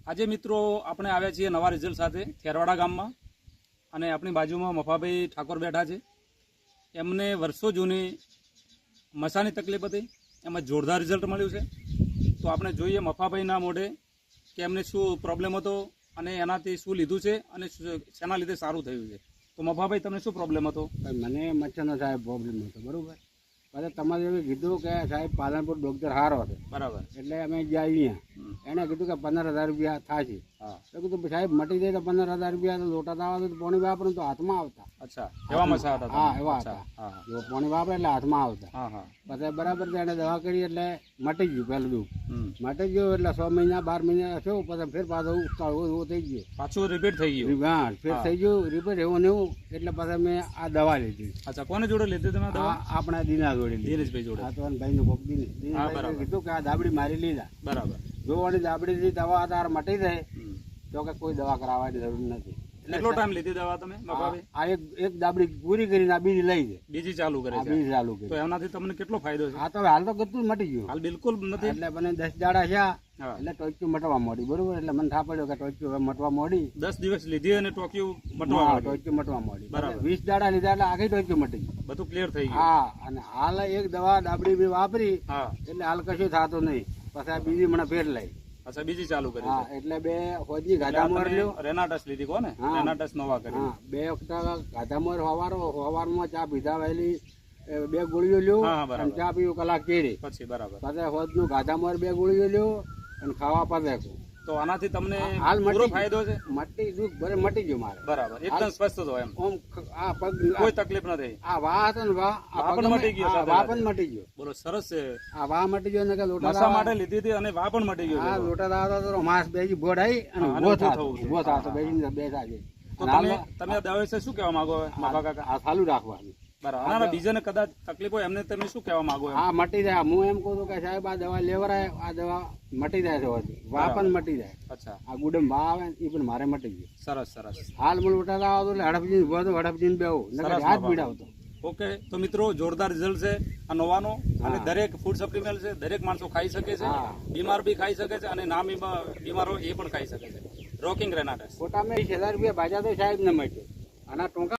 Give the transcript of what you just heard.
આજે મિત્રો આપણે આવ્યા છીએ નવા રિઝલ્ટ સાથે ખેરવાડા ગામમાં અને આપણી બાજુમાં મફાભાઈ ઠાકોર બેઠા છે. એમને વર્ષો જૂની મસાની તકલીફ હતી, એમાં જોરદાર રિઝલ્ટ મળ્યું છે. તો આપણે જોઈએ મફાભાઈના મોઢે કે એમને શું પ્રોબ્લેમ હતો અને એનાથી શું લીધું છે અને શેના લીધે સારું થયું છે. તો મફાભાઈ તમને શું પ્રોબ્લેમ હતો? મને મચ્છરનો સાહેબ પ્રોબ્લેમ હતો, બરાબર. પછી તમારે એવું કીધું કે સાહેબ પાલનપુર ડૉક્ટર સારો હતો, બરાબર. એટલે અમે જ્યાં અહીંયા એને કીધું કે 15,000 રૂપિયા થશે. હા, તો કીધું સાહેબ મટી જાય તો 15,000 રૂપિયા તો લોટા દાવા તો પાણી વાપરું તો હાથમાં આવતા. અચ્છા, એવા મસા હતા? હા, એવા હતા. હા, જો પાણી વાપરે એટલે હાથમાં આવતા. હા, હા. પછી બરાબર એને દવા કરી એટલે મટી ગયું પહેલું દુઃખ. મટી ગયું એટલે 6 મહિના 12 મહિના થયું, પછી ફેર પાછો એવું થઈ ગયું, પાછું રિપીટ થઈ ગયું. હા, ફેર થઈ ગયું રિપીટ એવું ને એવું. એટલે પછી મેં આ દવા લીધી. અચ્છા, કોને જોડે લીધી તમે દવા? આપણા દીના જોડે લીધી. દિનેશભાઈ જોડે. આ તો ભાઈનું કોક દિનેશભાઈ કીધું કે આ દાબડી મારી લીધા. બરાબર. જોવાની દાબડીથી દવા તાર મટી જાય તો કે કોઈ દવા કરાવવાની જરૂર નથી. કેટલો ટાઈમ લીધી દવા તમે મફાભાઈ? આ એક દાબડી પૂરી કરીને આ બીજી લઈ જાય, બીજી ચાલુ કરે છે. બીજી ચાલુ તો કરી. એનાથી તમને કેટલો ફાયદો છે? આ તો હાલ તો ગતું મટી ગયું, હાલ બિલકુલ નથી. એટલે મને 10 દાડા છે હા. એટલે ટોચ્યું મટવા મોડી, બરોબર. એટલે મને થા પડ્યો કે ટોચ્યું હવે મટવા મોડી. 10 દિવસ લીધી અને ટોક્યું મટવા હા, માંડ્યું. ટોચ્યું મટવા મોડી. બરાબર. 20 દાડા લીધા એટલે આખી ટોચ્યું મટી ગયું. બધું ક્લિયર થઈ ગયું. હા, અને હાલ એક દવા દાબડી બી વાપરી હા. એટલે હાલ કશું થતું નહીં. પછી આ બીજી મને ફેર લઈ. અચ્છા, બીજી ચાલુ કરી હા, છે. એટલે બે હોજી ગાધામોર લ્યો. રેનાટસ લીધી કોને? હા. રેનાટસ નવા કરી. હા, 2 વખત ગાધામોર સવારમાં ચા પીધા વહેલી 2 ગોળીઓ લ્યો હા, બરાબર. અને ચા પીવું કલાક કેરી. પછી બરાબર. પછી હોજનું ગાધામોર 2 ગોળીઓ લ્યો અને ખાવા પાછા તો આનાથી તમને હાલ પૂરો મટી ફાયદો છે? મટી દુઃખ ભરે મટી ગયું મારે. બરાબર, એકદમ સ્પષ્ટ હતો એમ, ઓમ આ પગ કોઈ તકલીફ નથી. આ વા હતો ને વા આ વા પણ પગમાં- મટી ગયો હા, સાથે વા સાથે. પણ મટી ગયો. બોલો, સરસ છે. આ વા મટી ગયો ને કે લોટા મસા માટે લીધી હતી અને વા પણ મટી ગયો આ છે. લોટા દાવા તો માસ બેજી બોડાઈ અને હા, અને ઉભો ઊભું થાતો, થવું છે. ઉભો થાતો, હા, બેસીને બેસા છે. તો અને તમે આ દવા વિશે શું કહેવા માંગો મફા કાકા? આ ચાલુ રાખવાનું. બરાબર. અને બીજાને કદાચ તકલીફ હોય એમને તમે શું કહેવા માંગો? હા, મટી જાય. હું એમ કહું છું કે સાહેબ આ દવા લેવરાય, આ દવા મટી જાય છે હોતી. વા પણ મટી જાય. અચ્છા, આ ગુડમ વા આવે ને એ પણ મારે મટી ગયું. સરસ સરસ. હાલ મને ઉઠા આવો એટલે હડપજીને ઉભો હતો, હડપજીને બેહું નકર સરસ હાથ બાબા. પીડાવતો. ઓકે, તો મિત્રો જોરદાર રિઝલ્ટ છે આ નવાનો. અને દરેક ફૂડ સપ્લિમેન્ટ છે, દરેક માણસો ખાઈ શકે છે. હા. બીમાર બી ખાઈ શકે છે અને ના બીમાર હોય એ પણ ખાઈ શકે છે. રોકિંગ રેનાટસ. ખોટા મેં 20,000 રૂપિયા ભાજ્યા તો સાહેબ ને મળ્યો. આના ટૂંકા